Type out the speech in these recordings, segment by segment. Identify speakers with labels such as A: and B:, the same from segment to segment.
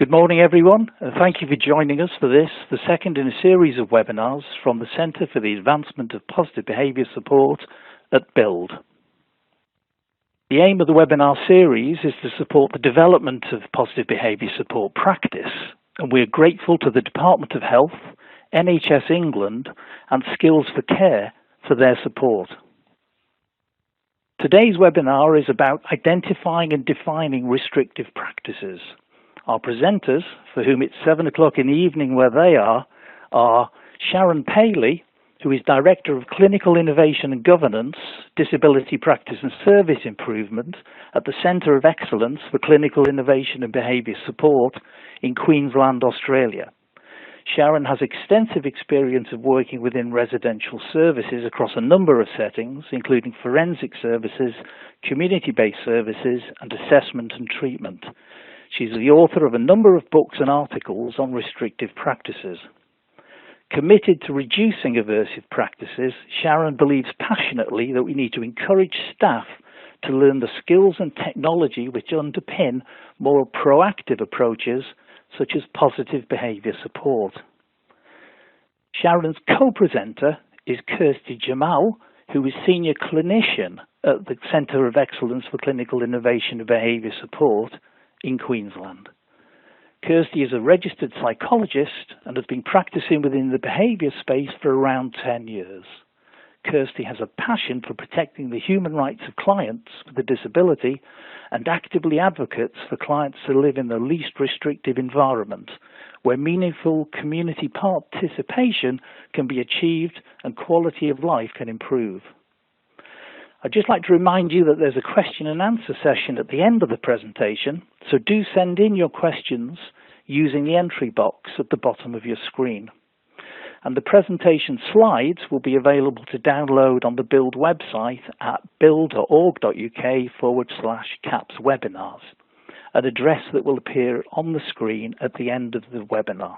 A: Good morning, everyone. Thank you for joining us for this, the second in a series of webinars from the Centre for the Advancement of Positive Behaviour Support at Bild. The aim of the webinar series is to support the development of positive behaviour support practice, and we are grateful to the Department of Health, NHS England, and Skills for Care for their support. Today's webinar is about identifying and defining restrictive practices. Our presenters, for whom it's 7 o'clock in the evening where they are Sharon Paley, who is Director of Clinical Innovation and Governance, Disability Practice and Service Improvement at the Centre of Excellence for Clinical Innovation and Behaviour Support in Queensland, Australia. Sharon has extensive experience of working within residential services across a number of settings, including forensic services, community-based services, and assessment and treatment. She's the author of a number of books and articles on restrictive practices. Committed to reducing aversive practices, Sharon believes passionately that we need to encourage staff to learn the skills and technology which underpin more proactive approaches such as positive behaviour support. Sharon's co-presenter is Kirsty Jamal, who is Senior Clinician at the Centre of Excellence for Clinical Innovation and Behaviour Support in Queensland. Kirsty is a registered psychologist and has been practicing within the behaviour space for around 10 years. Kirsty has a passion for protecting the human rights of clients with a disability and actively advocates for clients to live in the least restrictive environment where meaningful community participation can be achieved and quality of life can improve. I'd just like to remind you that there's a question and answer session at the end of the presentation, so do send in your questions using the entry box at the bottom of your screen. And the presentation slides will be available to download on the Bild website at bild.org.uk/CAPS webinars, an address that will appear on the screen at the end of the webinar.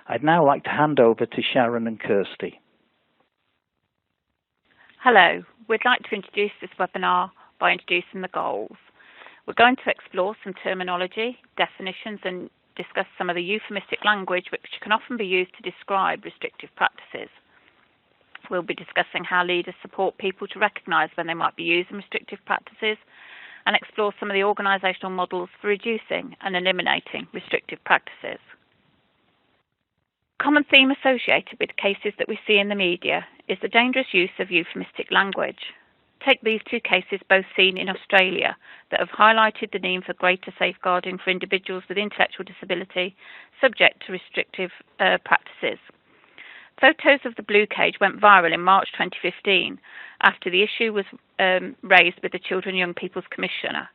A: I'd now like to hand over to Sharon and Kirsty.
B: Hello, we'd like to introduce this webinar by introducing the goals. We're going to explore some terminology, definitions, and discuss some of the euphemistic language which can often be used to describe restrictive practices. We'll be discussing how leaders support people to recognise when they might be using restrictive practices and explore some of the organisational models for reducing and eliminating restrictive practices. A common theme associated with cases that we see in the media is the dangerous use of euphemistic language. Take these two cases, both seen in Australia, that have highlighted the need for greater safeguarding for individuals with intellectual disability subject to restrictive practices. Photos of the blue cage went viral in March 2015 after the issue was raised with the Children and Young People's Commissioner.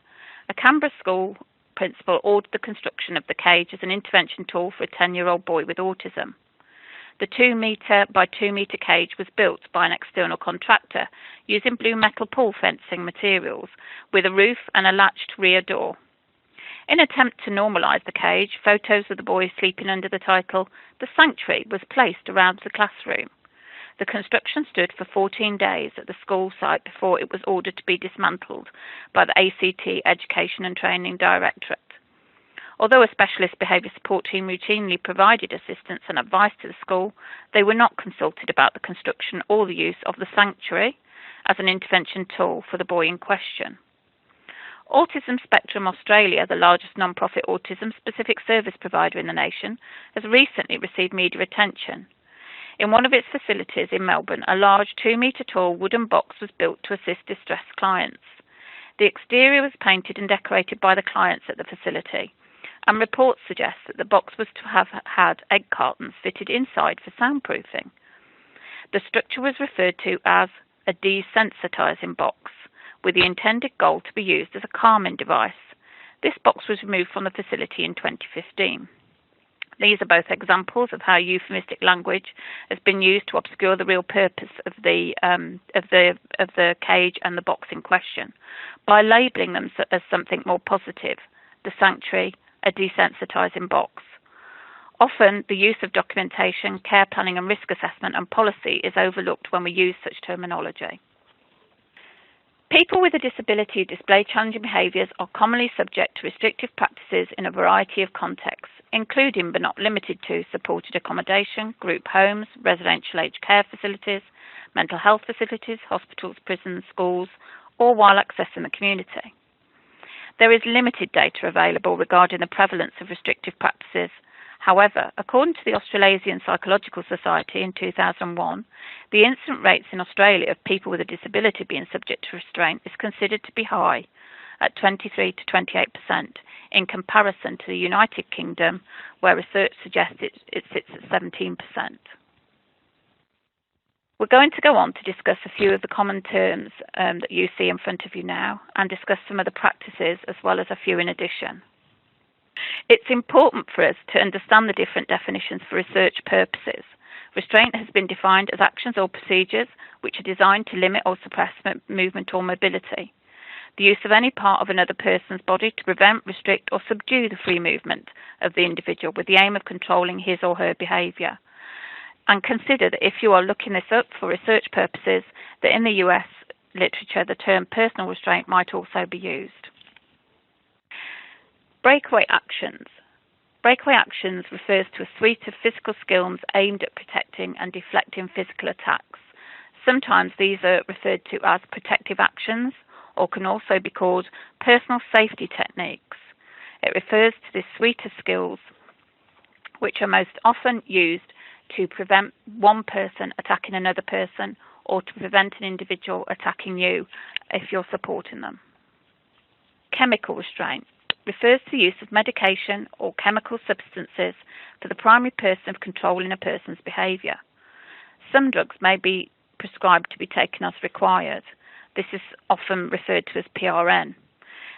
B: A Canberra school principal ordered the construction of the cage as an intervention tool for a 10-year-old boy with autism. The 2 metre by 2 metre cage was built by an external contractor using blue metal pool fencing materials with a roof and a latched rear door. In an attempt to normalise the cage, photos of the boy sleeping under the title "The Sanctuary" was placed around the classroom. The construction stood for 14 days at the school site before it was ordered to be dismantled by the ACT Education and Training Directorate. Although a specialist behaviour support team routinely provided assistance and advice to the school, they were not consulted about the construction or the use of the sanctuary as an intervention tool for the boy in question. Autism Spectrum Australia, the largest non-profit autism-specific service provider in the nation, has recently received media attention. In one of its facilities in Melbourne, a large 2 metre tall wooden box was built to assist distressed clients. The exterior was painted and decorated by the clients at the facility, and reports suggest that the box was to have had egg cartons fitted inside for soundproofing. The structure was referred to as a desensitising box, with the intended goal to be used as a calming device. This box was removed from the facility in 2015. These are both examples of how euphemistic language has been used to obscure the real purpose of the cage and the box in question, by labelling them as something more positive: the sanctuary, a desensitising box. Often, the use of documentation, care planning and risk assessment and policy is overlooked when we use such terminology. People with a disability who display challenging behaviours are commonly subject to restrictive practices in a variety of contexts, including but not limited to supported accommodation, group homes, residential aged care facilities, mental health facilities, hospitals, prisons, schools, or while accessing the community. There is limited data available regarding the prevalence of restrictive practices. However, according to the Australasian Psychological Society in 2001, the incident rates in Australia of people with a disability being subject to restraint is considered to be high, at 23 to 28%, in comparison to the United Kingdom, where research suggests it sits at 17%. We're going to go on to discuss a few of the common terms that you see in front of you now, and discuss some of the practices as well as a few in addition. It's important for us to understand the different definitions for research purposes. Restraint has been defined as actions or procedures which are designed to limit or suppress movement or mobility. The use of any part of another person's body to prevent, restrict or subdue the free movement of the individual with the aim of controlling his or her behaviour. And consider that if you are looking this up for research purposes, that in the US literature the term personal restraint might also be used. Breakaway actions. Breakaway actions refers to a suite of physical skills aimed at protecting and deflecting physical attacks. Sometimes these are referred to as protective actions, or can also be called personal safety techniques. It refers to this suite of skills which are most often used to prevent one person attacking another person, or to prevent an individual attacking you if you're supporting them. Chemical restraint refers to the use of medication or chemical substances for the primary purpose of controlling a person's behaviour. Some drugs may be prescribed to be taken as required. This is often referred to as PRN.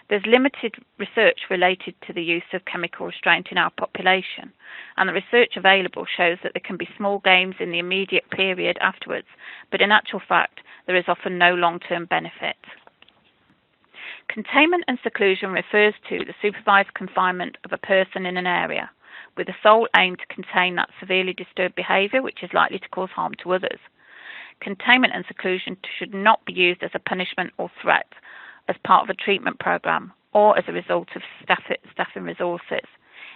B: There's limited research related to the use of chemical restraint in our population, and the research available shows that there can be small gains in the immediate period afterwards, but in actual fact there is often no long-term benefit. Containment and seclusion refers to the supervised confinement of a person in an area, with the sole aim to contain that severely disturbed behaviour which is likely to cause harm to others. Containment and seclusion should not be used as a punishment or threat, as part of a treatment programme, or as a result of staffing resources.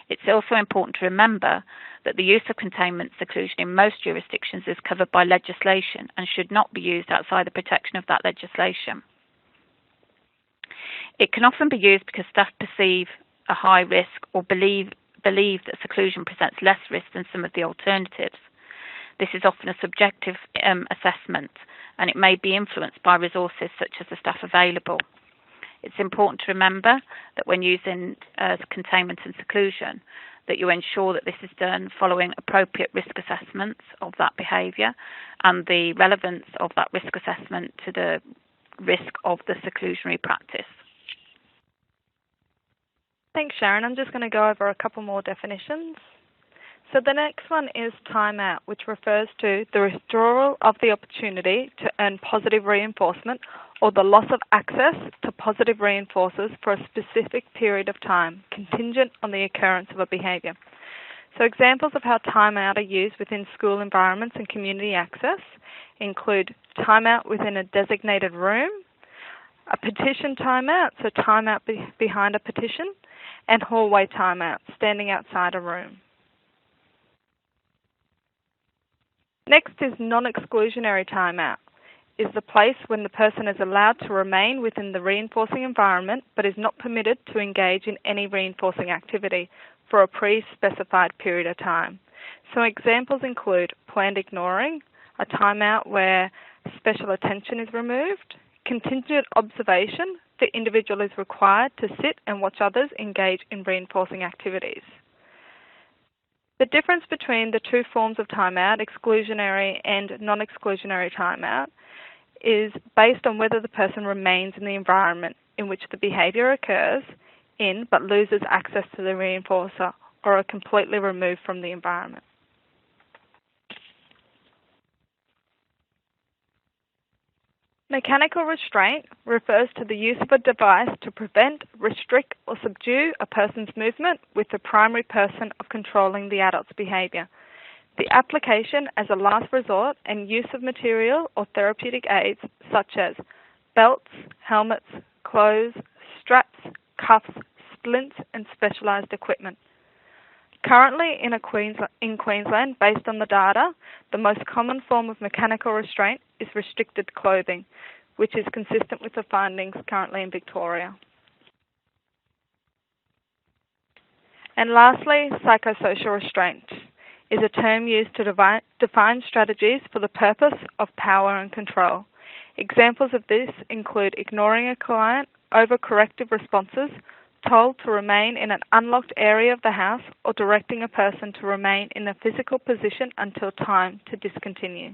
B: It's also important to remember that the use of containment and seclusion in most jurisdictions is covered by legislation and should not be used outside the protection of that legislation. It can often be used because staff perceive a high risk or believe that seclusion presents less risk than some of the alternatives. This is often a subjective assessment, and it may be influenced by resources such as the staff available. It's important to remember that when using containment and seclusion, that you ensure that this is done following appropriate risk assessments of that behaviour and the relevance of that risk assessment to the risk of the seclusionary practice.
C: Thanks, Sharon. I'm just going to go over a couple more definitions. So the next one is timeout, which refers to the withdrawal of the opportunity to earn positive reinforcement or the loss of access to positive reinforcers for a specific period of time, contingent on the occurrence of a behaviour. So examples of how timeout are used within school environments and community access include timeout within a designated room, a petition timeout, so timeout behind a petition, and hallway timeout, standing outside a room. Next is non-exclusionary timeout, is the place when the person is allowed to remain within the reinforcing environment but is not permitted to engage in any reinforcing activity for a pre-specified period of time. So examples include planned ignoring, a timeout where special attention is removed, contingent observation, the individual is required to sit and watch others engage in reinforcing activities. The difference between the two forms of timeout, exclusionary and non-exclusionary timeout, is based on whether the person remains in the environment in which the behaviour occurs in but loses access to the reinforcer or are completely removed from the environment. Mechanical restraint refers to the use of a device to prevent, restrict or subdue a person's movement with the primary person of controlling the adult's behaviour. The application as a last resort and use of material or therapeutic aids such as belts, helmets, clothes, straps, cuffs, splints, and specialised equipment. Currently in Queensland, based on the data, the most common form of mechanical restraint is restricted clothing, which is consistent with the findings currently in Victoria. And lastly, psychosocial restraint is a term used to define strategies for the purpose of power and control. Examples of this include ignoring a client, overcorrective responses, told to remain in an unlocked area of the house, or directing a person to remain in a physical position until told to discontinue.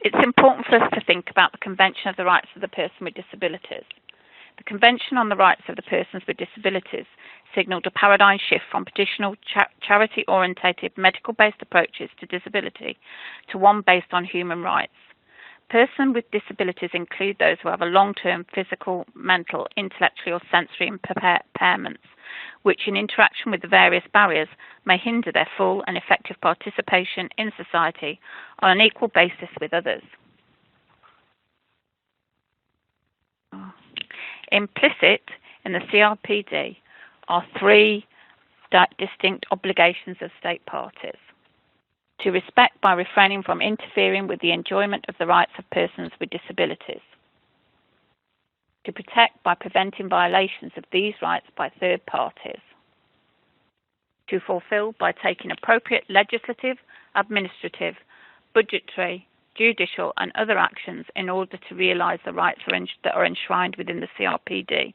B: It's important for us to think about the Convention of the Rights of the Person with Disabilities. The Convention on the Rights of the Persons with Disabilities signalled a paradigm shift from traditional charity-orientated medical-based approaches to disability to one based on human rights. Persons with disabilities include those who have a long-term physical, mental, intellectual or sensory impairments, which in interaction with the various barriers may hinder their full and effective participation in society on an equal basis with others. Implicit in the CRPD are three distinct obligations of state parties: to respect by refraining from interfering with the enjoyment of the rights of persons with disabilities, to protect by preventing violations of these rights by third parties, to fulfil by taking appropriate legislative, administrative, budgetary, judicial and other actions in order to realise the rights that are enshrined within the CRPD.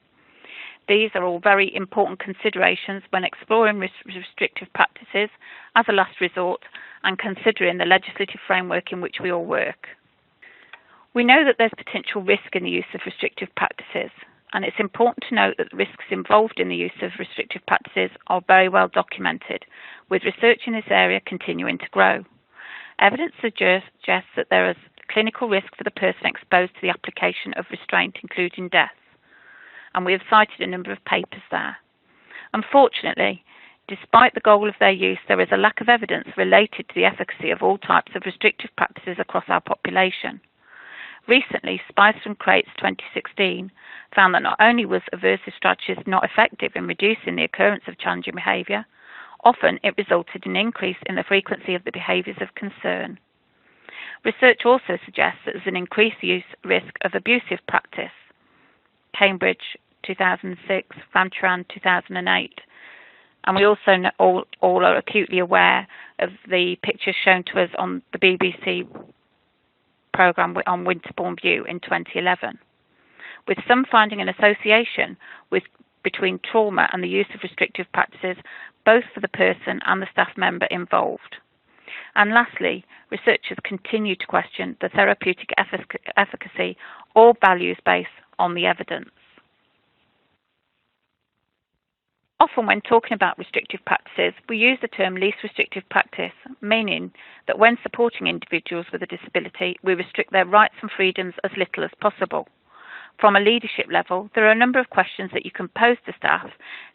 B: These are all very important considerations when exploring restrictive practices as a last resort and considering the legislative framework in which we all work. We know that there's potential risk in the use of restrictive practices, and it's important to note that the risks involved in the use of restrictive practices are very well documented, with research in this area continuing to grow. Evidence suggests that there is clinical risk for the person exposed to the application of restraint, including death, and we have cited a number of papers there. Unfortunately, despite the goal of their use, there is a lack of evidence related to the efficacy of all types of restrictive practices across our population. Recently, Spicer and Crates 2016 found that not only was aversive strategies not effective in reducing the occurrence of challenging behaviour, often it resulted in an increase in the frequency of the behaviours of concern. Research also suggests that there's an increased risk of abusive practice. Cambridge 2006, Ramcharan 2008. And we also all are acutely aware of the pictures shown to us on the BBC programme on Winterbourne View in 2011, with some finding an association between trauma and the use of restrictive practices, both for the person and the staff member involved. And lastly, researchers continue to question the therapeutic efficacy or values based on the evidence. Often when talking about restrictive practices, we use the term least restrictive practice, meaning that when supporting individuals with a disability, we restrict their rights and freedoms as little as possible. From a leadership level, there are a number of questions that you can pose to staff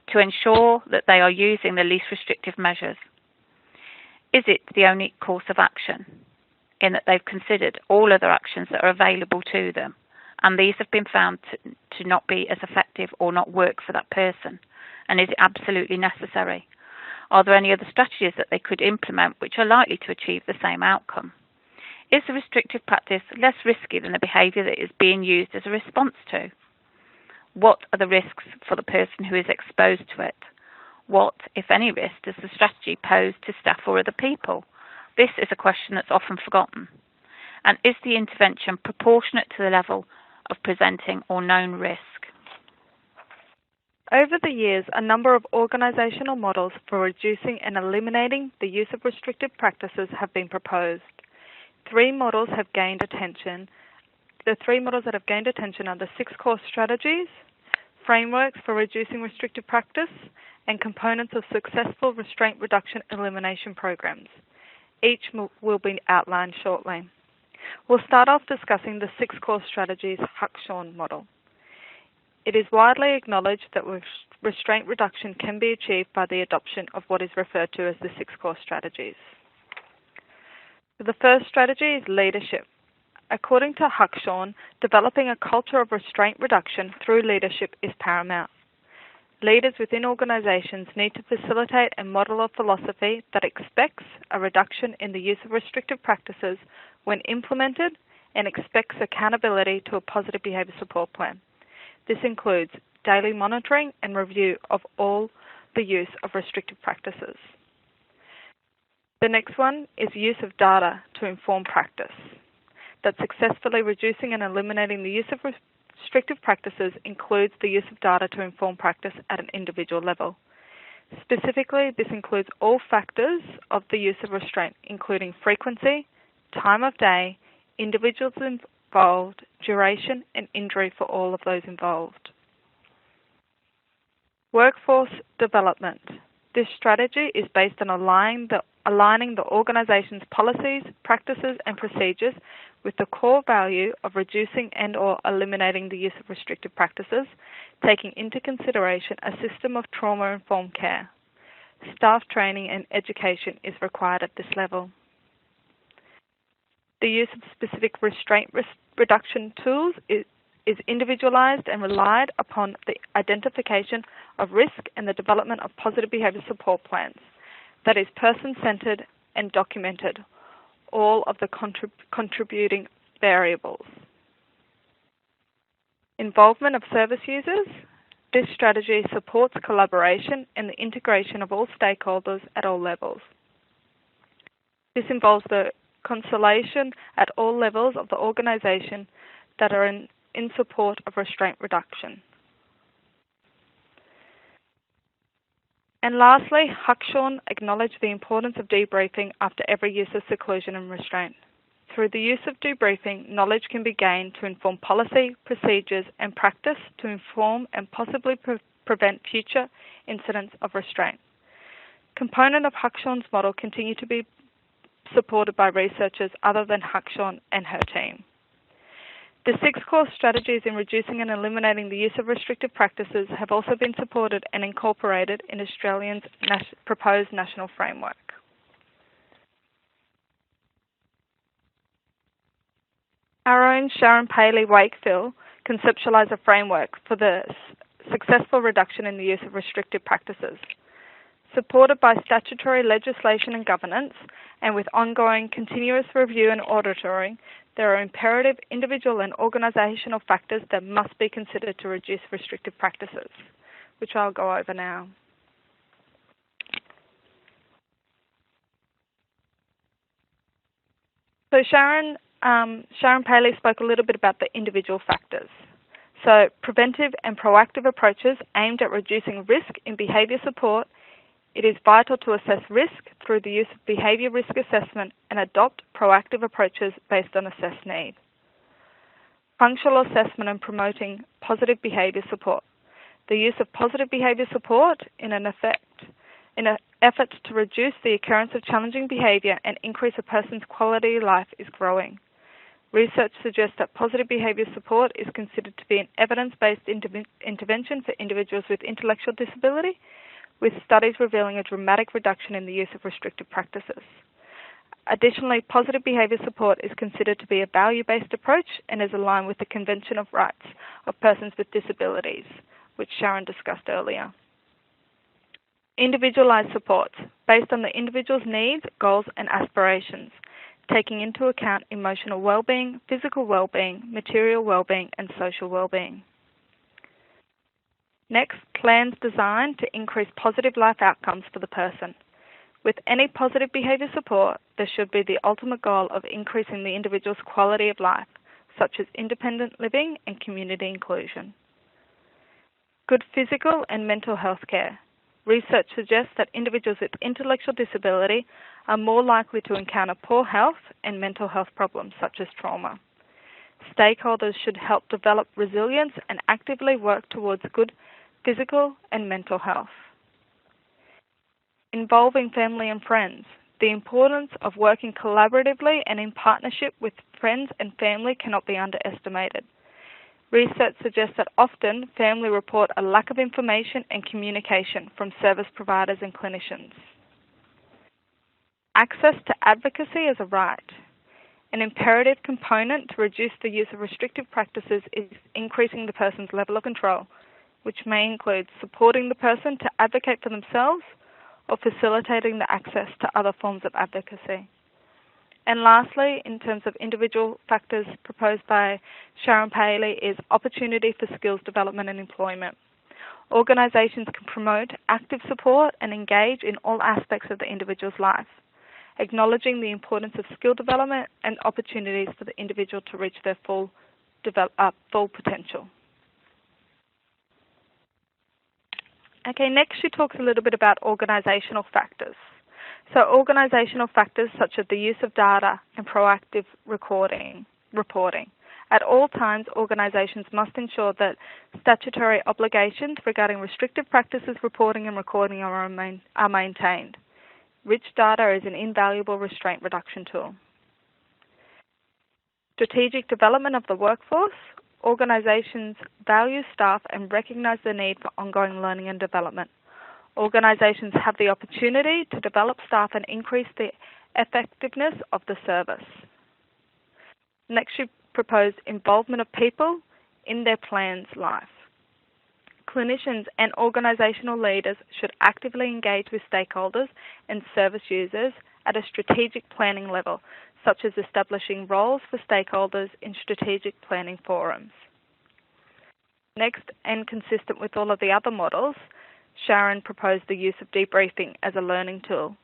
B: to ensure that they are using the least restrictive measures. Is it the only course of action, in that they've considered all other actions that are available to them, and these have been found to not be as effective or not work for that person? And is it absolutely necessary? Are there any other strategies that they could implement which are likely to achieve the same outcome? Is the restrictive practice less risky than the behaviour that is being used as a response to? What are the risks for the person who is exposed to it? What, if any, risk does the strategy pose to staff or other people? This is a question that's often forgotten. And is the intervention proportionate to the level of presenting or known risk?
C: Over the years, a number of organisational models for reducing and eliminating the use of restrictive practices have been proposed. Three models have gained attention. The three models that have gained attention are the 6 core strategies, frameworks for reducing restrictive practice, and components of successful restraint reduction elimination programs. Each will be outlined shortly. We'll start off discussing the 6 core strategies Huck-Shawn model. It is widely acknowledged that restraint reduction can be achieved by the adoption of what is referred to as the 6 core strategies. The first strategy is leadership. According to Huckshorn, developing a culture of restraint reduction through leadership is paramount. Leaders within organisations need to facilitate and model a philosophy that expects a reduction in the use of restrictive practices when implemented and expects accountability to a positive behaviour support plan. This includes daily monitoring and review of all the use of restrictive practices. The next one is use of data to inform practice. That successfully reducing and eliminating the use of restrictive practices includes the use of data to inform practice at an individual level. Specifically, this includes all factors of the use of restraint, including frequency, time of day, individuals involved, duration, and injury for all of those involved. Workforce development. This strategy is based on aligning the organisation's policies, practices, and procedures with the core value of reducing and/or eliminating the use of restrictive practices, taking into consideration a system of trauma-informed care. Staff training and education is required at this level. The use of specific restraint reduction tools is individualised and relied upon the identification of risk and the development of positive behaviour support plans. That is person-centred and documented all of the contributing variables. Involvement of service users. This strategy supports collaboration and the integration of all stakeholders at all levels. This involves the consultation at all levels of the organisation that are in support of restraint reduction. And lastly, Huckshorn acknowledged the importance of debriefing after every use of seclusion and restraint. Through the use of debriefing, knowledge can be gained to inform policy, procedures, and practice to inform and possibly prevent future incidents of restraint. Components of Huckshorn's model continue to be supported by researchers other than Huckshorn and her team. The 6 core strategies in reducing and eliminating the use of restrictive practices have also been supported and incorporated in Australia's proposed national framework. Our own Sharon Paley Wakefield conceptualised a framework for the successful reduction in the use of restrictive practices. Supported by statutory legislation and governance, and with ongoing continuous review and auditoring, there are imperative individual and organisational factors that must be considered to reduce restrictive practices, which I'll go over now. So Sharon Paley spoke a little bit about the individual factors. So preventive and proactive approaches aimed at reducing risk in behaviour support. It is vital to assess risk through the use of behaviour risk assessment and adopt proactive approaches based on assessed need. Functional assessment and promoting positive behaviour support. The use of positive behaviour support in an effort to reduce the occurrence of challenging behaviour and increase a person's quality of life is growing. Research suggests that positive behaviour support is considered to be an evidence-based intervention for individuals with intellectual disability, with studies revealing a dramatic reduction in the use of restrictive practices. Additionally, positive behaviour support is considered to be a value-based approach and is aligned with the Convention of Rights of Persons with Disabilities, which Sharon discussed earlier. Individualised support, based on the individual's needs, goals and aspirations, taking into account emotional well-being, physical well-being, material well-being and social well-being. Next, plans designed to increase positive life outcomes for the person. With any positive behaviour support, there should be the ultimate goal of increasing the individual's quality of life, such as independent living and community inclusion. Good physical and mental health care. Research suggests that individuals with intellectual disability are more likely to encounter poor health and mental health problems, such as trauma. Stakeholders should help develop resilience and actively work towards good physical and mental health. Involving family and friends. The importance of working collaboratively and in partnership with friends and family cannot be underestimated. Research suggests that often family report a lack of information and communication from service providers and clinicians. access to advocacy as a right. An imperative component to reduce the use of restrictive practices is increasing the person's level of control, which may include supporting the person to advocate for themselves or facilitating the access to other forms of advocacy. And lastly, in terms of individual factors proposed by Sharon Paley, is opportunity for skills development and employment. Organisations can promote active support and engage in all aspects of the individual's life, acknowledging the importance of skill development and opportunities for the individual to reach their full potential. Okay, next she talks a little bit about organisational factors. So organisational factors such as the use of data and proactive reporting. At all times, organisations must ensure that statutory obligations regarding restrictive practices, reporting and recording are maintained. Rich data is an invaluable restraint reduction tool. Strategic development of the workforce. Organisations value staff and recognise the need for ongoing learning and development. Organisations have the opportunity to develop staff and increase the effectiveness of the service. Next, she proposed involvement of people in their plan's life. Clinicians and organisational leaders should actively engage with stakeholders and service users at a strategic planning level, such as establishing roles for stakeholders in strategic planning forums. Next, and consistent with all of the other models, Sharon proposed the use of debriefing as a learning tool.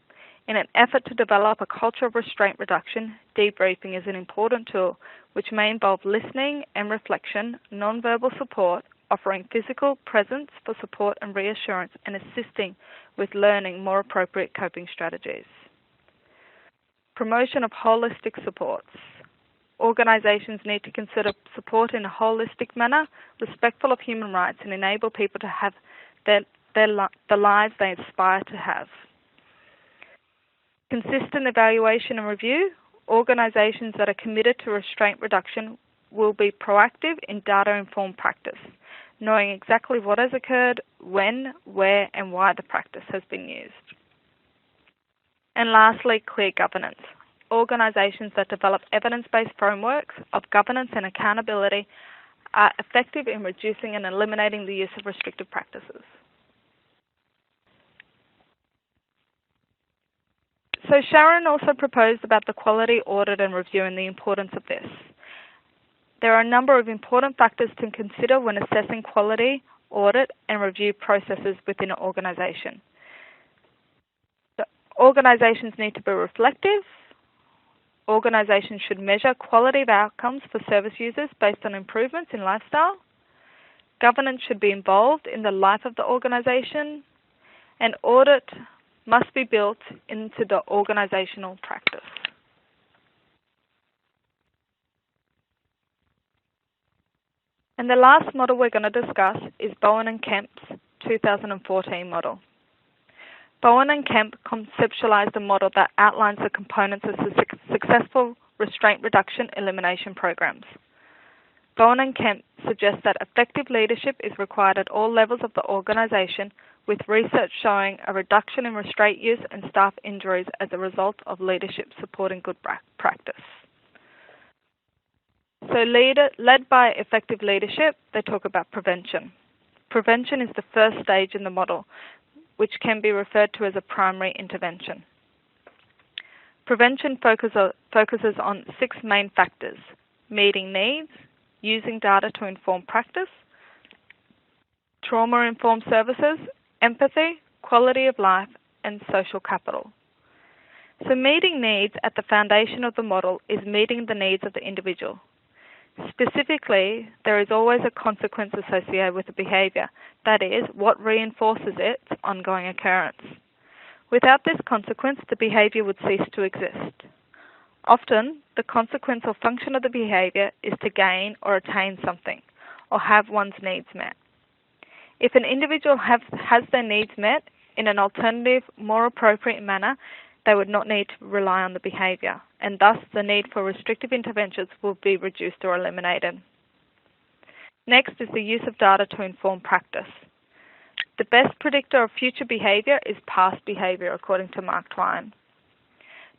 C: In an effort to develop a culture of restraint reduction, debriefing is an important tool which may involve listening and reflection, non-verbal support, offering physical presence for support and reassurance, and assisting with learning more appropriate coping strategies. Promotion of holistic supports. Organisations need to consider support in a holistic manner, respectful of human rights, and enable people to have the lives they aspire to have. Consistent evaluation and review. Organisations that are committed to restraint reduction will be proactive in data-informed practice, knowing exactly what has occurred, when, where, and why the practice has been used. And lastly, clear governance. Organisations that develop evidence-based frameworks of governance and accountability are effective in reducing and eliminating the use of restrictive practices. So Sharon also proposed about the quality audit and review and the importance of this. There are a number of important factors to consider when assessing quality, audit and review processes within an organisation. So organisations need to be reflective. Organisations should measure quality of outcomes for service users based on improvements in lifestyle. Governance should be involved in the life of the organisation, and audit must be built into the organisational practice. And the last model we're going to discuss is Bowen and Kemp's 2014 model. Bowen and Kemp conceptualized a model that outlines the components of successful restraint reduction elimination programs. Bowen and Kemp suggest that effective leadership is required at all levels of the organisation, with research showing a reduction in restraint use and staff injuries as a result of leadership supporting good practice. So led by effective leadership, they talk about prevention. Prevention is the first stage in the model, which can be referred to as a primary intervention. Prevention focuses on 6 main factors: meeting needs, using data to inform practice, trauma-informed services, empathy, quality of life, and social capital. So meeting needs at the foundation of the model is meeting the needs of the individual. Specifically, there is always a consequence associated with the behaviour, that is, what reinforces its ongoing occurrence. Without this consequence, the behaviour would cease to exist. Often, the consequence or function of the behaviour is to gain or attain something, or have one's needs met. If an individual has their needs met in an alternative, more appropriate manner, they would not need to rely on the behaviour, and thus the need for restrictive interventions will be reduced or eliminated. Next is the use of data to inform practice. The best predictor of future behaviour is past behaviour, according to Mark Twain.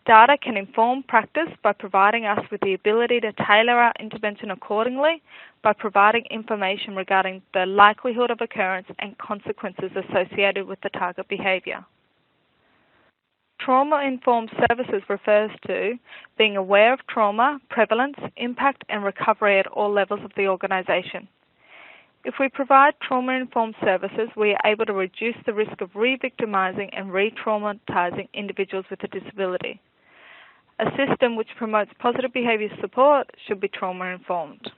C: Data can inform practice by providing us with the ability to tailor our intervention accordingly by providing information regarding the likelihood of occurrence and consequences associated with the target behaviour. Trauma-informed services refers to being aware of trauma, prevalence, impact and recovery at all levels of the organisation. If we provide trauma-informed services, we are able to reduce the risk of re-victimising and re-traumatising individuals with a disability. A system which promotes positive behaviour support should be trauma-informed.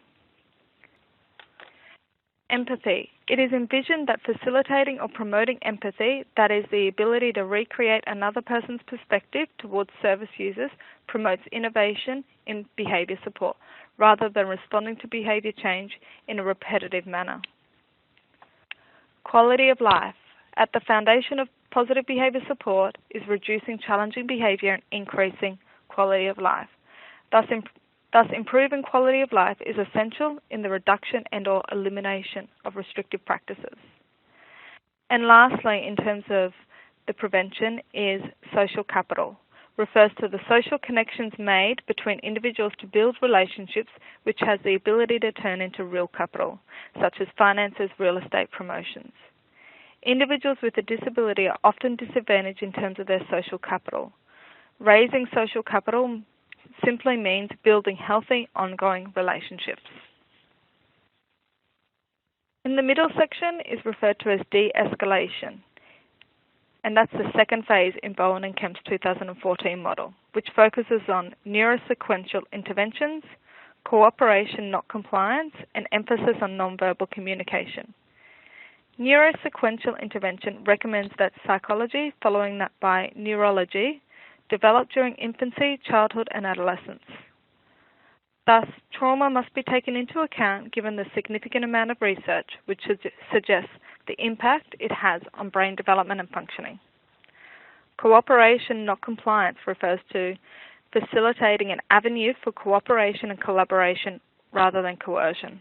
C: Empathy. It is envisioned that facilitating or promoting empathy, that is the ability to recreate another person's perspective towards service users, promotes innovation in behaviour support, rather than responding to behaviour change in a repetitive manner. Quality of life. At the foundation of positive behaviour support is reducing challenging behaviour and increasing quality of life. Thus, improving quality of life is essential in the reduction and/or elimination of restrictive practices. And lastly, in terms of the prevention, is social capital. Refers to the social connections made between individuals to build relationships which has the ability to turn into real capital, such as finances, real estate, promotions. Individuals with a disability are often disadvantaged in terms of their social capital. Raising social capital simply means building healthy, ongoing relationships. In the middle section is referred to as de-escalation, and that's the second phase in Bowen and Kemp's 2014 model, which focuses on neurosequential interventions, cooperation, not compliance, and emphasis on nonverbal communication. Neurosequential intervention recommends that psychology, following that by neurology, develop during infancy, childhood, and adolescence. Thus, trauma must be taken into account given the significant amount of research which suggests the impact it has on brain development and functioning. Cooperation, not compliance, refers to facilitating an avenue for cooperation and collaboration rather than coercion.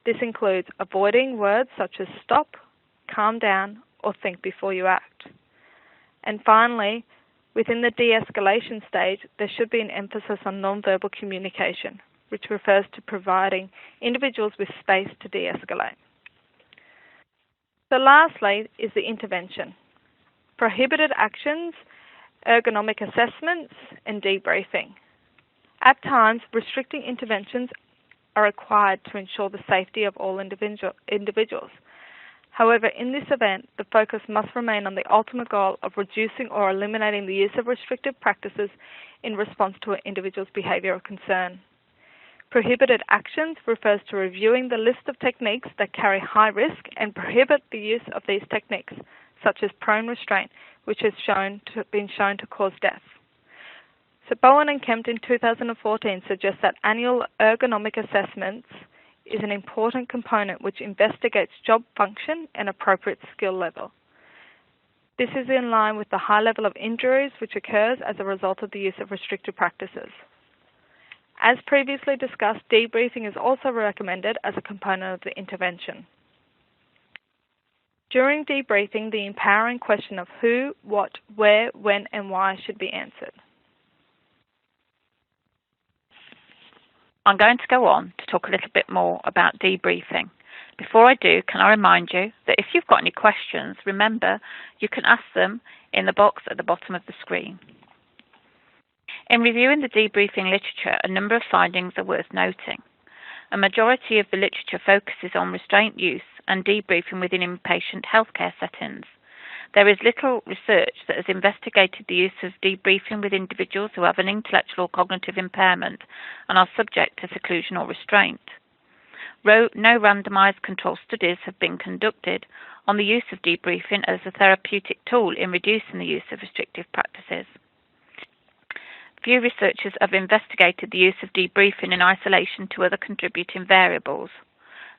C: This includes avoiding words such as stop, calm down, or think before you act. And finally, within the de-escalation stage, there should be an emphasis on nonverbal communication, which refers to providing individuals with space to de-escalate. So lastly is the intervention. Prohibited actions, ergonomic assessments, and debriefing. At times, restricting interventions are required to ensure the safety of all individuals. However, in this event, the focus must remain on the ultimate goal of reducing or eliminating the use of restrictive practices in response to an individual's behaviour or concern. Prohibited actions refers to reviewing the list of techniques that carry high risk and prohibit the use of these techniques, such as prone restraint, which has been shown to cause death. So Bowen and Kemp in 2014 suggest that annual ergonomic assessments is an important component which investigates job function and appropriate skill level. This is in line with the high level of injuries which occurs as a result of the use of restrictive practices. As previously discussed, debriefing is also recommended as a component of the intervention. During debriefing, the empowering question of who, what, where, when, and why should be answered.
B: I'm going to go on to talk a little bit more about debriefing. Before I do, can I remind you that if you've got any questions, remember you can ask them in the box at the bottom of the screen. In reviewing the debriefing literature, a number of findings are worth noting. A majority of the literature focuses on restraint use and debriefing within inpatient healthcare settings. There is little research that has investigated the use of debriefing with individuals who have an intellectual or cognitive impairment and are subject to seclusion or restraint. No randomized control studies have been conducted on the use of debriefing as a therapeutic tool in reducing the use of restrictive practices. Few researchers have investigated the use of debriefing in isolation to other contributing variables.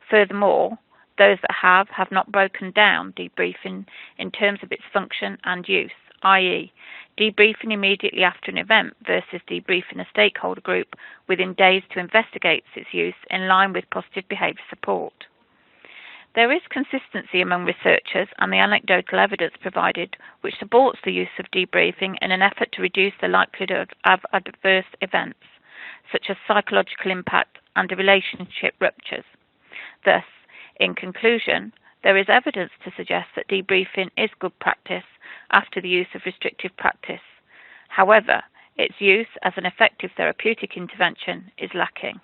B: Furthermore, those that have not broken down debriefing in terms of its function and use, i.e., debriefing immediately after an event versus debriefing a stakeholder group within days to investigate its use in line with positive behaviour support. There is consistency among researchers and the anecdotal evidence provided which supports the use of debriefing in an effort to reduce the likelihood of adverse events, such as psychological impact and relationship ruptures. Thus, in conclusion, there is evidence to suggest that debriefing is good practice after the use of restrictive practice. However, its use as an effective therapeutic intervention is lacking.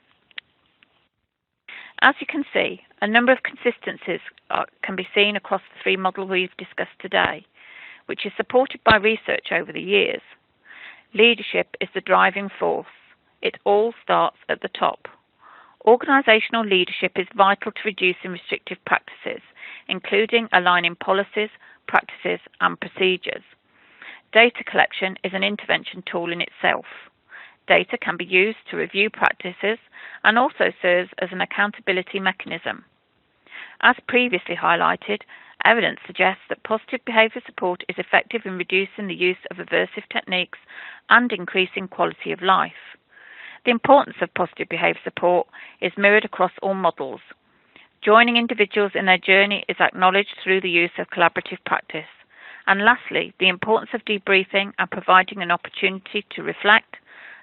B: As you can see, a number of consistencies can be seen across the three models we've discussed today, which is supported by research over the years. Leadership is the driving force. It all starts at the top. Organisational leadership is vital to reducing restrictive practices, including aligning policies, practices and procedures. Data collection is an intervention tool in itself. Data can be used to review practices and also serves as an accountability mechanism. As previously highlighted, evidence suggests that positive behaviour support is effective in reducing the use of aversive techniques and increasing quality of life. The importance of positive behaviour support is mirrored across all models. Joining individuals in their journey is acknowledged through the use of collaborative practice. And lastly, the importance of debriefing and providing an opportunity to reflect,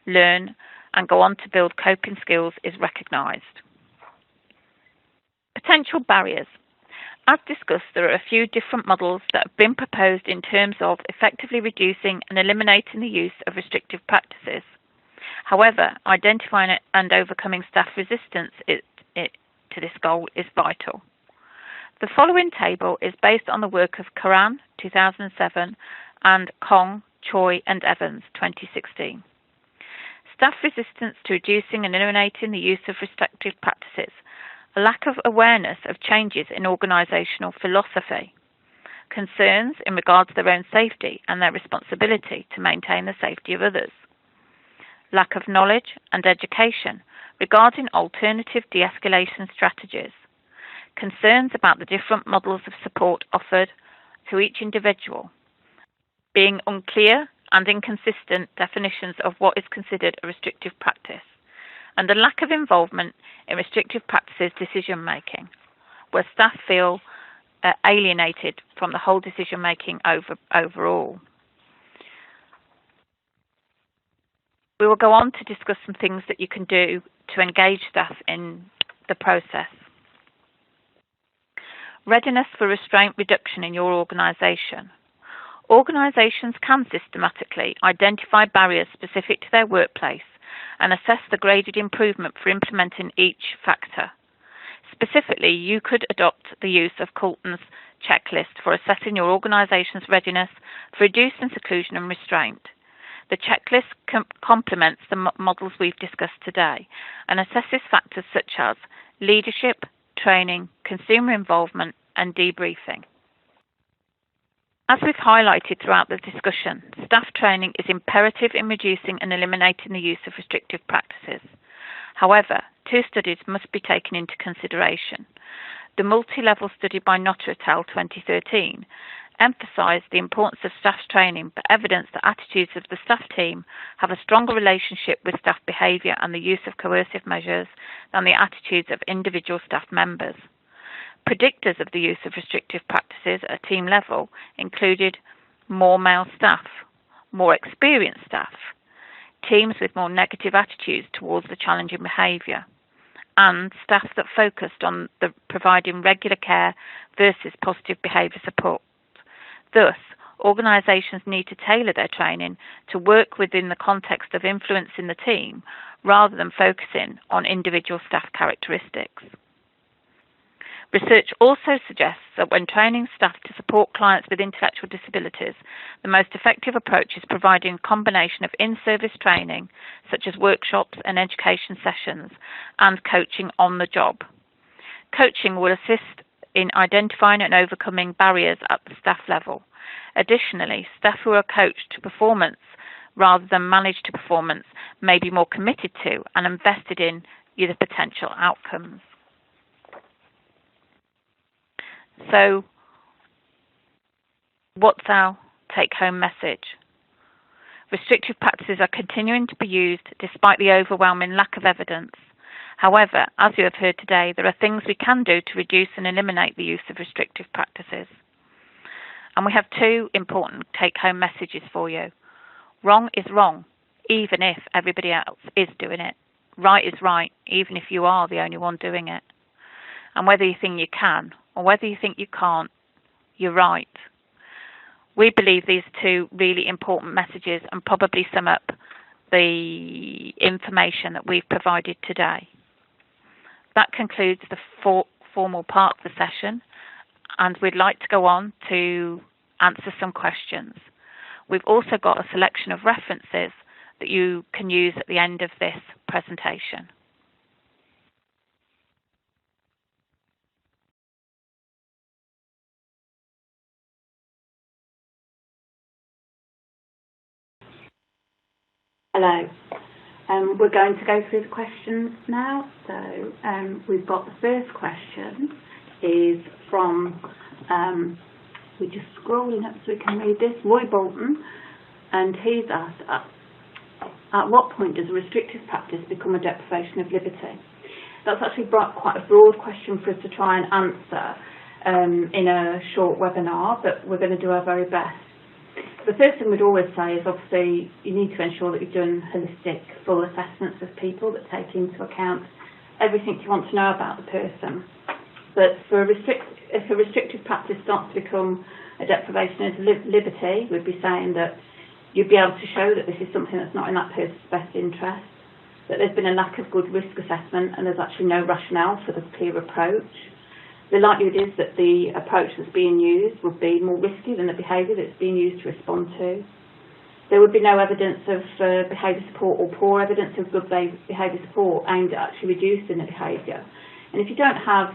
B: learn, and go on to build coping skills is recognised. Potential barriers. As discussed, there are a few different models that have been proposed in terms of effectively reducing and eliminating the use of restrictive practices. However, identifying and overcoming staff resistance to this goal is vital. The following table is based on the work of Karan, 2007, and Kong, Choi and Evans, 2016. Staff resistance to reducing and eliminating the use of restrictive practices, a lack of awareness of changes in organisational philosophy, concerns in regard to their own safety and their responsibility to maintain the safety of others, lack of knowledge and education regarding alternative de-escalation strategies, concerns about the different models of support offered to each individual, being unclear and inconsistent definitions of what is considered a restrictive practice, and the lack of involvement in restrictive practices decision-making, where staff feel alienated from the whole decision-making overall. We will go on to discuss some things that you can do to engage staff in the process. Readiness for restraint reduction in your organisation. Organisations can systematically identify barriers specific to their workplace and assess the graded improvement for implementing each factor. Specifically, you could adopt the use of Coulton's checklist for assessing your organisation's readiness for reducing seclusion and restraint. The checklist complements the models we've discussed today and assesses factors such as leadership, training, consumer involvement, and debriefing. As we've highlighted throughout the discussion, staff training is imperative in reducing and eliminating the use of restrictive practices. However, two studies must be taken into consideration. The multi-level study by Notter et al. 2013 emphasised the importance of staff training, but evidenced that attitudes of the staff team have a stronger relationship with staff behaviour and the use of coercive measures than the attitudes of individual staff members. Predictors of the use of restrictive practices at a team level included more male staff, more experienced staff, teams with more negative attitudes towards the challenging behaviour, and staff that focused on the providing regular care versus positive behaviour support. Thus, organisations need to tailor their training to work within the context of influencing the team rather than focusing on individual staff characteristics. Research also suggests that when training staff to support clients with intellectual disabilities, the most effective approach is providing a combination of in-service training, such as workshops and education sessions, and coaching on the job. Coaching will assist in identifying and overcoming barriers at the staff level. Additionally, staff who are coached to performance rather than managed to performance may be more committed to and invested in the potential outcomes. So, what's our take-home message? Restrictive practices are continuing to be used despite the overwhelming lack of evidence. However, as you have heard today, there are things we can do to reduce and eliminate the use of restrictive practices. And we have two important take-home messages for you. Wrong is wrong, even if everybody else is doing it. Right is right, even if you are the only one doing it. And whether you think you can or whether you think you can't, you're right. We believe these two really important messages and probably sum up the information that we've provided today. That concludes the formal part of the session, and we'd like to go on to answer some questions. We've also got a selection of references that you can use at the end of this presentation.
D: Hello. We're going to go through the questions now. So we've got the first question is from, we're just scrolling up so we can read this, Roy Bolton, and he's asked, at what point does a restrictive practice become a deprivation of liberty? That's actually quite a broad question for us to try and answer in a short webinar, but we're going to do our very best. The first thing we'd always say is obviously you need to ensure that you've done holistic, full assessments of people that take into account everything you want to know about the person. But if a restrictive practice starts to become a deprivation of liberty, we'd be saying that you'd be able to show that this is something that's not in that person's best interest, that there's been a lack of good risk assessment and there's actually no rationale for the clear approach. The likelihood is that the approach that's being used would be more risky than the behaviour that's being used to respond to. There would be no evidence of behaviour support or poor evidence of good behaviour support aimed at actually reducing the behaviour. And if you don't have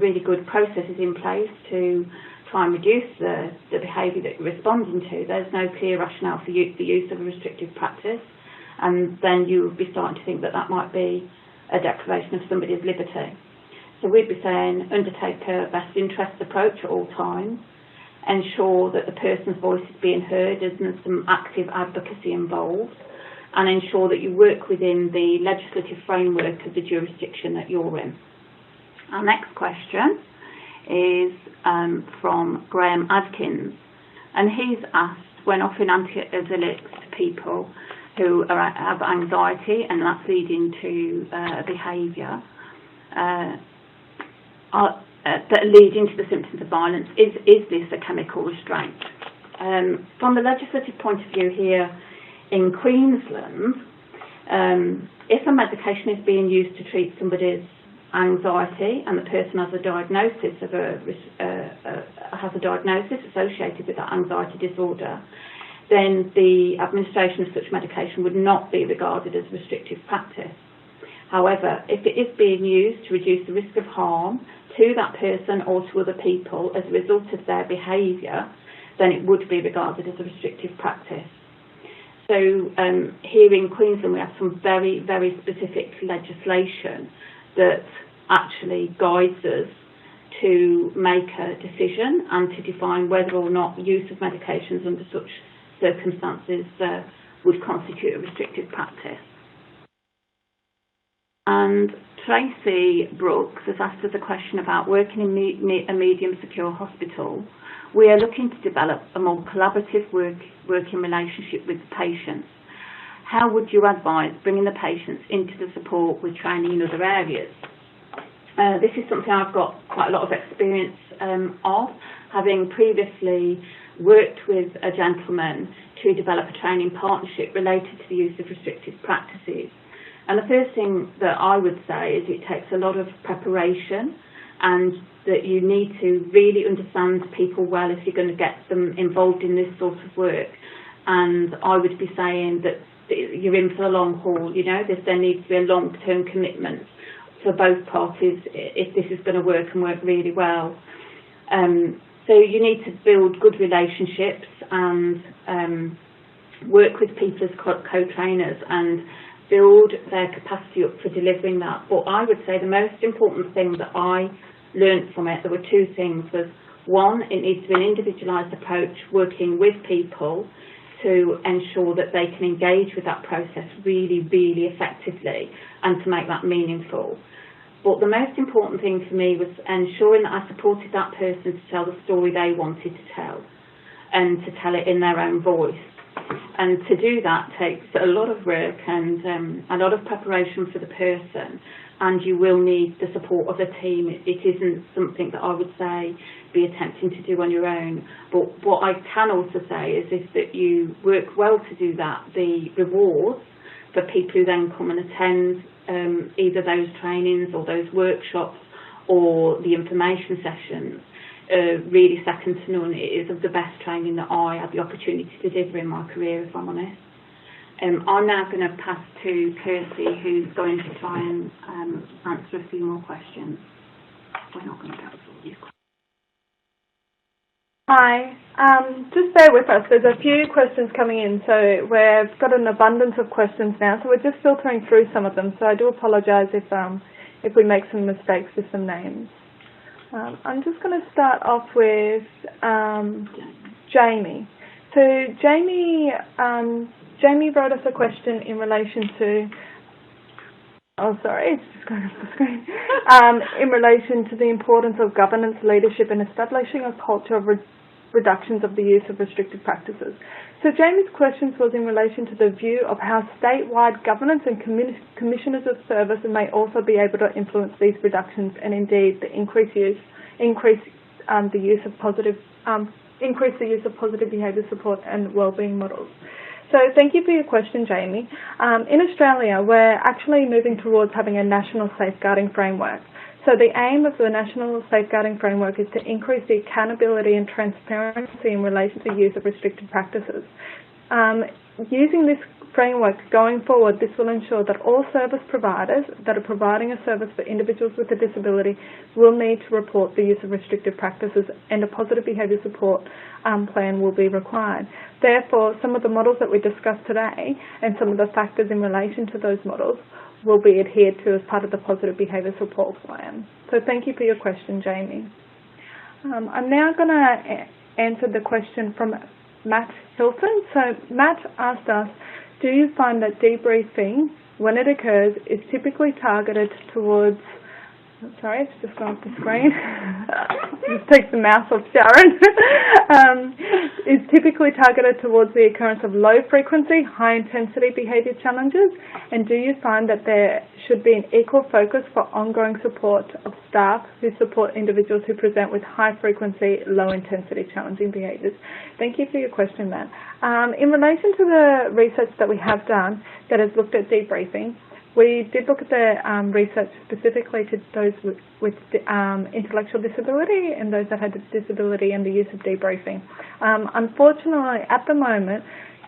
D: really good processes in place to try and reduce the behaviour that you're responding to, there's no clear rationale for the use of a restrictive practice, and then you would be starting to think that that might be a deprivation of somebody's liberty. So we'd be saying undertake a best interest approach at all times, ensure that the person's voice is being heard and there's some active advocacy involved, and ensure that you work within the legislative framework of the jurisdiction that you're in. Our next question is from Graham Adkins, and he's asked, when offering anxiolytics to people who have anxiety and that's leading to behaviour that lead into the symptoms of violence, is this a chemical restraint? From the legislative point of view here in Queensland, if a medication is being used to treat somebody's anxiety and the person has a diagnosis associated with that anxiety disorder, then the administration of such medication would not be regarded as restrictive practice. However, if it is being used to reduce the risk of harm to that person or to other people as a result of their behaviour, then it would be regarded as a restrictive practice. So here in Queensland we have some very, very specific legislation that actually guides us to make a decision and to define whether or not use of medications under such circumstances would constitute a restrictive practice. And Tracy Brooks has asked us a question about working in a medium secure hospital. We are looking to develop a more collaborative working relationship with the patients. How would you advise bringing the patients into the support with training in other areas? This is something I've got quite a lot of experience of, having previously worked with a gentleman to develop a training partnership related to the use of restrictive practices. And the first thing that I would say is it takes a lot of preparation, and that you need to really understand people well if you're going to get them involved in this sort of work. And I would be saying that you're in for the long haul, you know, there needs to be a long-term commitment for both parties if this is going to work and work really well. So you need to build good relationships and work with people as co-trainers and build their capacity up for delivering that. But I would say the most important thing that I learned from it, there were two things, was one, it needs to be an individualised approach, working with people to ensure that they can engage with that process really, really effectively and to make that meaningful. But the most important thing for me was ensuring that I supported that person to tell the story they wanted to tell and to tell it in their own voice. And to do that takes a lot of work and a lot of preparation for the person, and you will need the support of a team. It isn't something that I would say be attempting to do on your own. But what I can also say is if that you work well to do that, the rewards for people who then come and attend either those trainings or those workshops or the information sessions, really second to none. It is of the best training that I had the opportunity to deliver in my career, if I'm honest. I'm now going to pass to Kirsty, who's going to try and answer a few more questions. We're not going to go through all these questions.
C: Hi, just bear with us. There's a few questions coming in, so we've got an abundance of questions now, so we're just filtering through some of them. So I do apologise if we make some mistakes with some names. I'm just going to start off with Jamie. So Jamie wrote us a question in relation to, it's just going off the screen, in relation to the importance of governance leadership in establishing a culture of reductions of the use of restrictive practices. So Jamie's questions was in relation to the view of how statewide governance and commissioners of service may also be able to influence these reductions, and indeed the increase the use of positive behaviour support and wellbeing models. So thank you for your question, Jamie. In Australia, we're actually moving towards having a national safeguarding framework. So the aim of the National Safeguarding Framework is to increase the accountability and transparency in relation to the use of restricted practices. Using this framework going forward, this will ensure that all service providers that are providing a service for individuals with a disability will need to report the use of restrictive practices, and a positive behaviour support plan will be required. Therefore, some of the models that we discussed today and some of the factors in relation to those models will be adhered to as part of the positive behaviour support plan. So thank you for your question, Jamie. I'm now going to answer the question from Matt Hilton. So Matt asked us, do you find that debriefing, when it occurs, is typically targeted towards, sorry, it's just gone off the screen. Just take the mouse off Sharon. Is typically targeted towards the occurrence of low frequency, high intensity behaviour challenges? And do you find that there should be an equal focus for ongoing support of staff who support individuals who present with high frequency, low intensity challenging behaviours? Thank you for your question, Matt. In relation to the research that we have done that has looked at debriefing, we did look at the research specifically to those with intellectual disability and those that had a disability and the use of debriefing. Unfortunately, at the moment,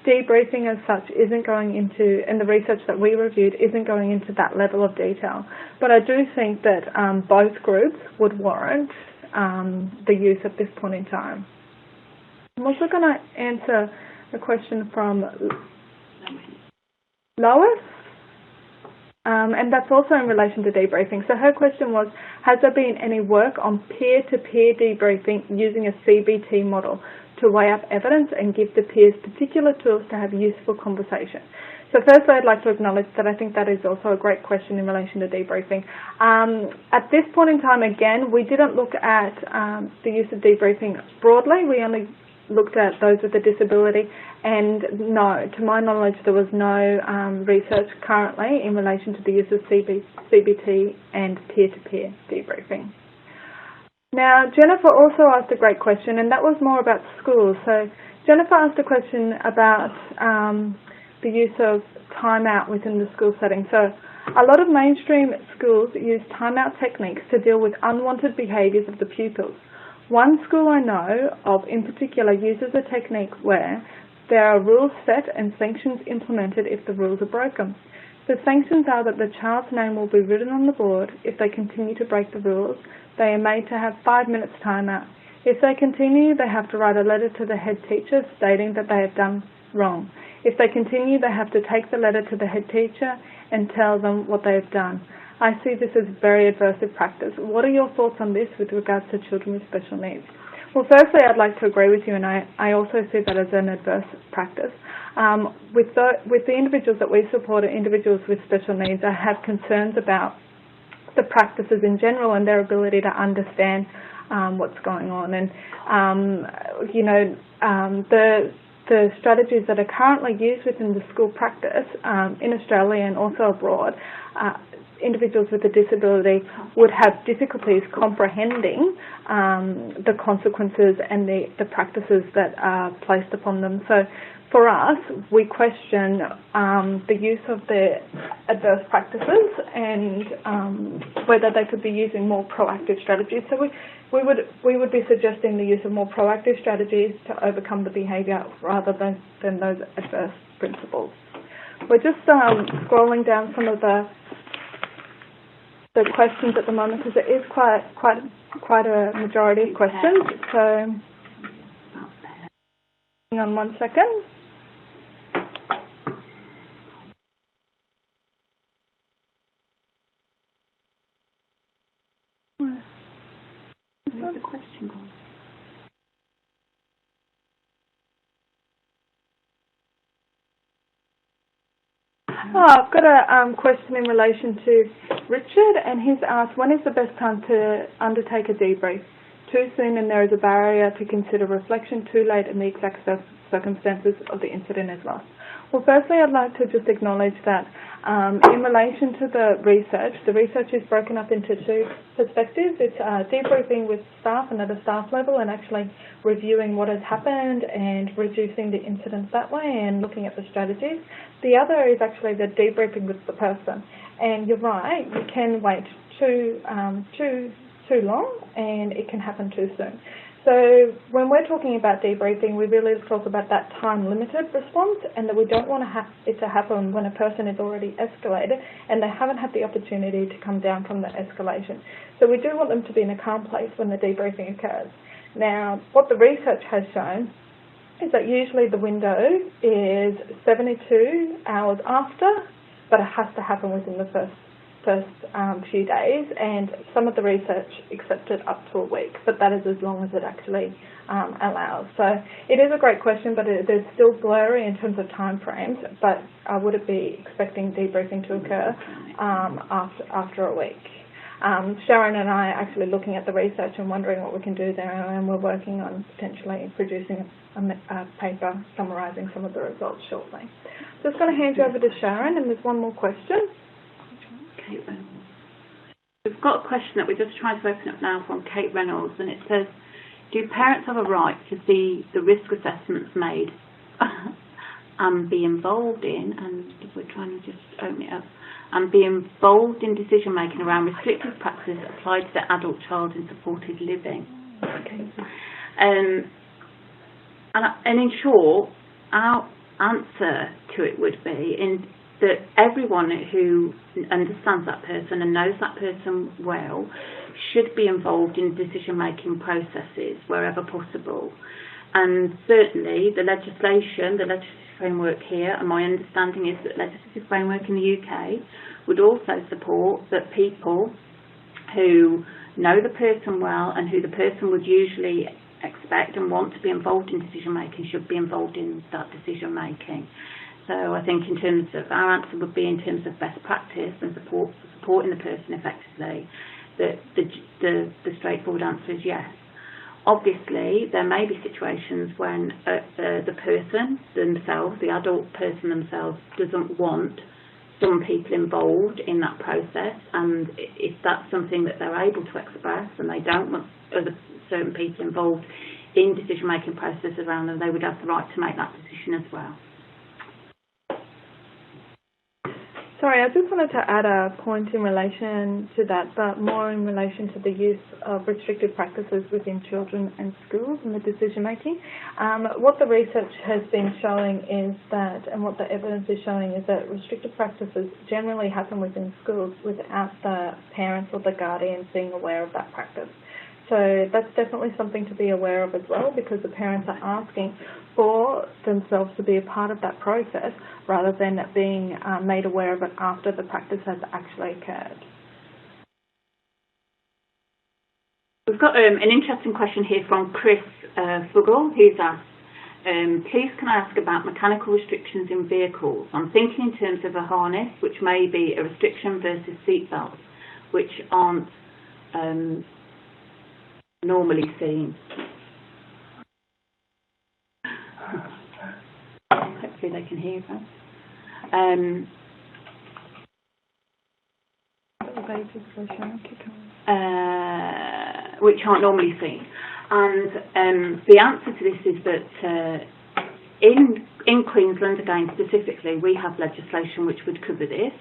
C: debriefing as such isn't going into, and the research that we reviewed isn't going into that level of detail. But I do think that both groups would warrant the use at this point in time. I'm also going to answer a question from Lois. And that's also in relation to debriefing. So her question was, has there been any work on peer-to-peer debriefing using a CBT model to weigh up evidence and give the peers particular tools to have useful conversation? So firstly, I'd like to acknowledge that I think that is also a great question in relation to debriefing. At this point in time, again, we didn't look at the use of debriefing broadly. We only looked at those with a disability, and no, to my knowledge, there was no research currently in relation to the use of CBT and peer-to-peer debriefing. Now, Jennifer also asked a great question, and that was more about schools. So Jennifer asked a question about the use of timeout within the school setting. So a lot of mainstream schools use timeout techniques to deal with unwanted behaviours of the pupils. One school I know of in particular uses a technique where there are rules set and sanctions implemented if the rules are broken. The sanctions are that the child's name will be written on the board. If they continue to break the rules, they are made to have 5 minutes timeout. If they continue, they have to write a letter to the head teacher stating that they have done wrong. If they continue, they have to take the letter to the head teacher and tell them what they have done. I see this as very aversive practice. What are your thoughts on this with regards to children with special needs? Well, firstly, I'd like to agree with you, and I also see that as an adverse practice. With the individuals that we support, are individuals with special needs, I have concerns about the practices in general and their ability to understand what's going on. And, the strategies that are currently used within the school practice in Australia and also abroad, individuals with a disability would have difficulties comprehending the consequences and the practices that are placed upon them. So for us, we question the use of the adverse practices and whether they could be using more proactive strategies. So we would be suggesting the use of more proactive strategies to overcome the behaviour rather than those adverse principles. We're just scrolling down some of the questions at the moment because it is quite a majority of questions. So hang on 1 second.
D: Where's the question gone?
C: I've got a question in relation to Richard, and he's asked, when is the best time to undertake a debrief? Too soon and there is a barrier to consider reflection, too late and the exact circumstances of the incident is lost. Well, firstly, I'd like to just acknowledge that in relation to the research is broken up into two perspectives. It's debriefing with staff and at a staff level and actually reviewing what has happened and reducing the incidents that way and looking at the strategies. The other is actually the debriefing with the person. And you're right, you can wait too long and it can happen too soon. So when we're talking about debriefing, we really talk about that time-limited response and that we don't want it to happen when a person is already escalated and they haven't had the opportunity to come down from the escalation. So we do want them to be in a calm place when the debriefing occurs. Now, what the research has shown is that usually the window is 72 hours after, but it has to happen within the first few days, and some of the research accepted up to a week, but that is as long as it actually allows. So it is a great question, but there's still blurry in terms of time frames, but I wouldn't be expecting debriefing to occur after a week. Sharon and I are actually looking at the research and wondering what we can do there, and we're working on potentially producing a paper summarising some of the results shortly. So I'm going to hand you over to Sharon, and there's one more question.
D: Kate Reynolds. We've got a question that we're just trying to open up now from Kate Reynolds, and it says, do parents have a right to see the risk assessments made and be involved in, and we're trying to just open it up, and be involved in decision making around restrictive practices applied to their adult child in supported living? Okay. And in short, our answer to it would be that everyone who understands that person and knows that person well should be involved in decision-making processes wherever possible. And certainly the legislative framework here, and my understanding is that legislative framework in the UK would also support that people who know the person well and who the person would usually expect and want to be involved in decision-making should be involved in that decision-making. So I think in terms of, our answer would be in terms of best practice and supporting the person effectively, that the straightforward answer is yes. Obviously, there may be situations when the person themselves, the adult person themselves, doesn't want some people involved in that process, and if that's something that they're able to express and they don't want certain people involved in decision-making processes around them, they would have the right to make that decision as well.
C: Sorry, I just wanted to add a point in relation to that, but more in relation to the use of restrictive practices within children and schools and the decision making. What the research has been showing is that, and what the evidence is showing is that restrictive practices generally happen within schools without the parents or the guardians being aware of that practice. So that's definitely something to be aware of as well, because the parents are asking for themselves to be a part of that process rather than being made aware of it after the practice has actually occurred.
D: We've got an interesting question here from Chris Fuggle, who's asked, please can I ask about mechanical restrictions in vehicles? I'm thinking in terms of a harness, which may be a restriction versus seat belts, which aren't normally seen. Hopefully they can hear us. Which aren't normally seen. And the answer to this is that in Queensland, again specifically, we have legislation which would cover this.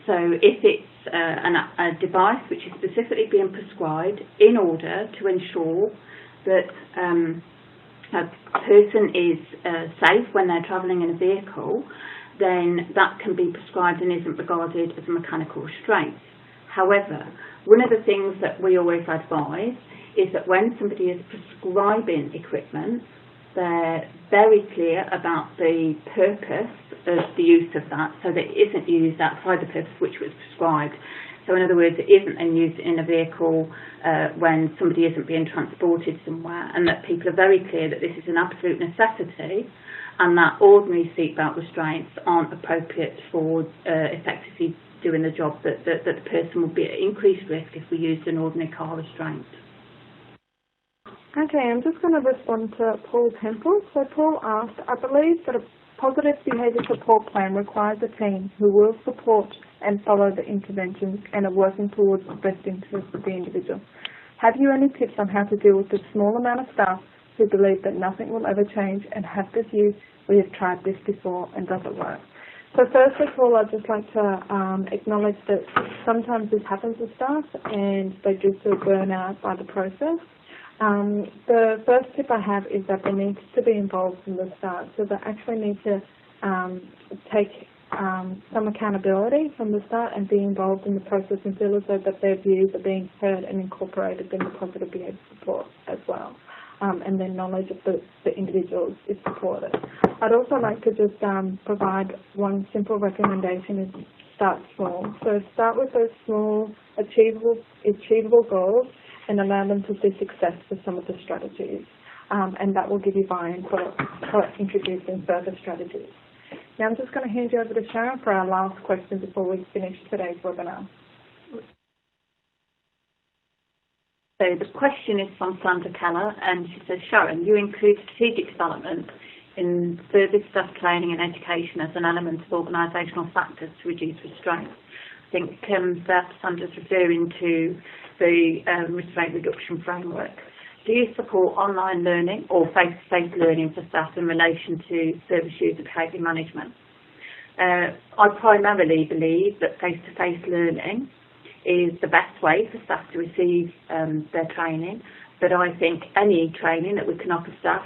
D: So if it's a device which is specifically being prescribed in order to ensure that a person is safe when they're travelling in a vehicle, then that can be prescribed and isn't regarded as a mechanical restraint. However, one of the things that we always advise is that when somebody is prescribing equipment, they're very clear about the purpose of the use of that, so that it isn't used outside the purpose which was prescribed. So in other words, it isn't then used in a vehicle when somebody isn't being transported somewhere, and that people are very clear that this is an absolute necessity and that ordinary seatbelt restraints aren't appropriate for effectively doing the job, that the person will be at increased risk if we used an ordinary car restraint.
C: Okay, I'm just going to respond to Paul Temple. So Paul asked, I believe that a positive behaviour support plan requires a team who will support and follow the interventions and are working towards the best interests of the individual. Have you any tips on how to deal with the small amount of staff who believe that nothing will ever change and have the view, we have tried this before and doesn't work? So first of all, I'd just like to acknowledge that sometimes this happens with staff and they do feel burnt out by the process. The first tip I have is that they need to be involved from the start. So they actually need to take some accountability from the start and be involved in the process and feel as though that their views are being heard and incorporated in the positive behaviour support as well. And their knowledge of the individuals is supported. I'd also like to just provide one simple recommendation is start small. So start with those small, achievable goals and allow them to see success for some of the strategies. And that will give you buy-in for introducing further strategies. Now I'm just going to hand you over to Sharon for our last question before we finish today's webinar.
D: So the question is from Sandra Keller, and she says, Sharon, you include strategic development in service staff training and education as an element of organisational factors to reduce restraint. I think that Sandra's referring to the restraint reduction framework. Do you support online learning or face-to-face learning for staff in relation to service user behaviour management? I primarily believe that face-to-face learning is the best way for staff to receive their training, but I think any training that we can offer staff,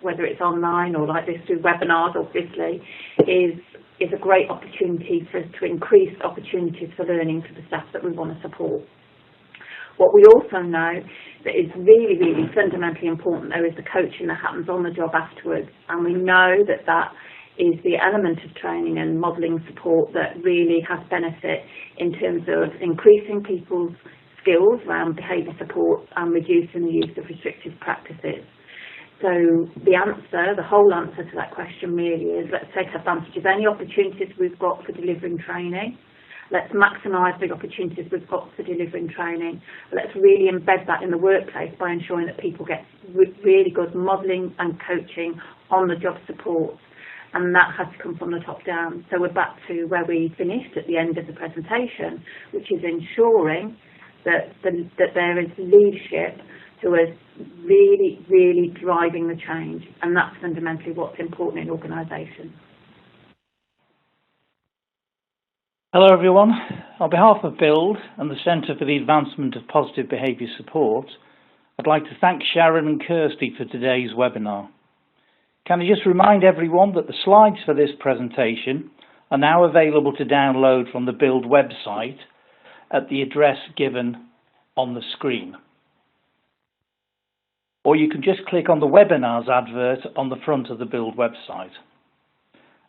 D: whether it's online or like this through webinars obviously, is a great opportunity for us to increase opportunities for learning for the staff that we want to support. What we also know that is really, really fundamentally important though is the coaching that happens on the job afterwards, and we know that that is the element of training and modelling support that really has benefit in terms of increasing people's skills around behaviour support and reducing the use of restrictive practices. So the whole answer to that question really is let's take advantage of any opportunities we've got for delivering training. Let's maximise the opportunities we've got for delivering training. Let's really embed that in the workplace by ensuring that people get really good modelling and coaching on the job support. And that has to come from the top down. So we're back to where we finished at the end of the presentation, which is ensuring that there is leadership who is really, really driving the change. And that's fundamentally what's important in organisations.
A: Hello everyone. On behalf of Bild and the Centre for the Advancement of Positive Behaviour Support, I'd like to thank Sharon and Kirsty for today's webinar. Can I just remind everyone that the slides for this presentation are now available to download from the Bild website at the address given on the screen. Or you can just click on the webinars advert on the front of the Bild website.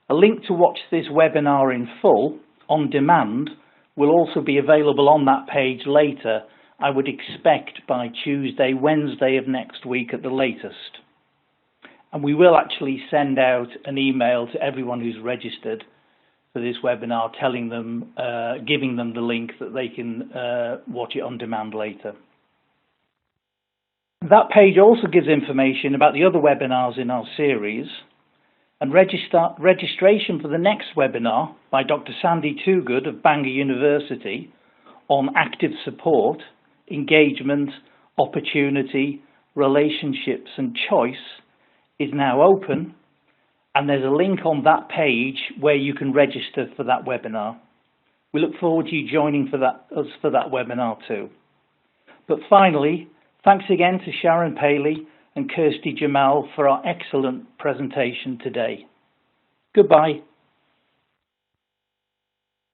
A: A link to watch this webinar in full, on demand, will also be available on that page later I would expect by Tuesday, Wednesday of next week at the latest. And we will actually send out an email to everyone who's registered for this webinar, telling them, giving them the link that they can watch it on demand later. That page also gives information about the other webinars in our series, and registration for the next webinar by Dr. Sandy Toogood of Bangor University on active support, engagement, opportunity, relationships and choice is now open, and there's a link on that page where you can register for that webinar. We look forward to you joining us for that webinar too. But finally, thanks again to Sharon Paley and Kirsty Jamal for our excellent presentation today. Goodbye.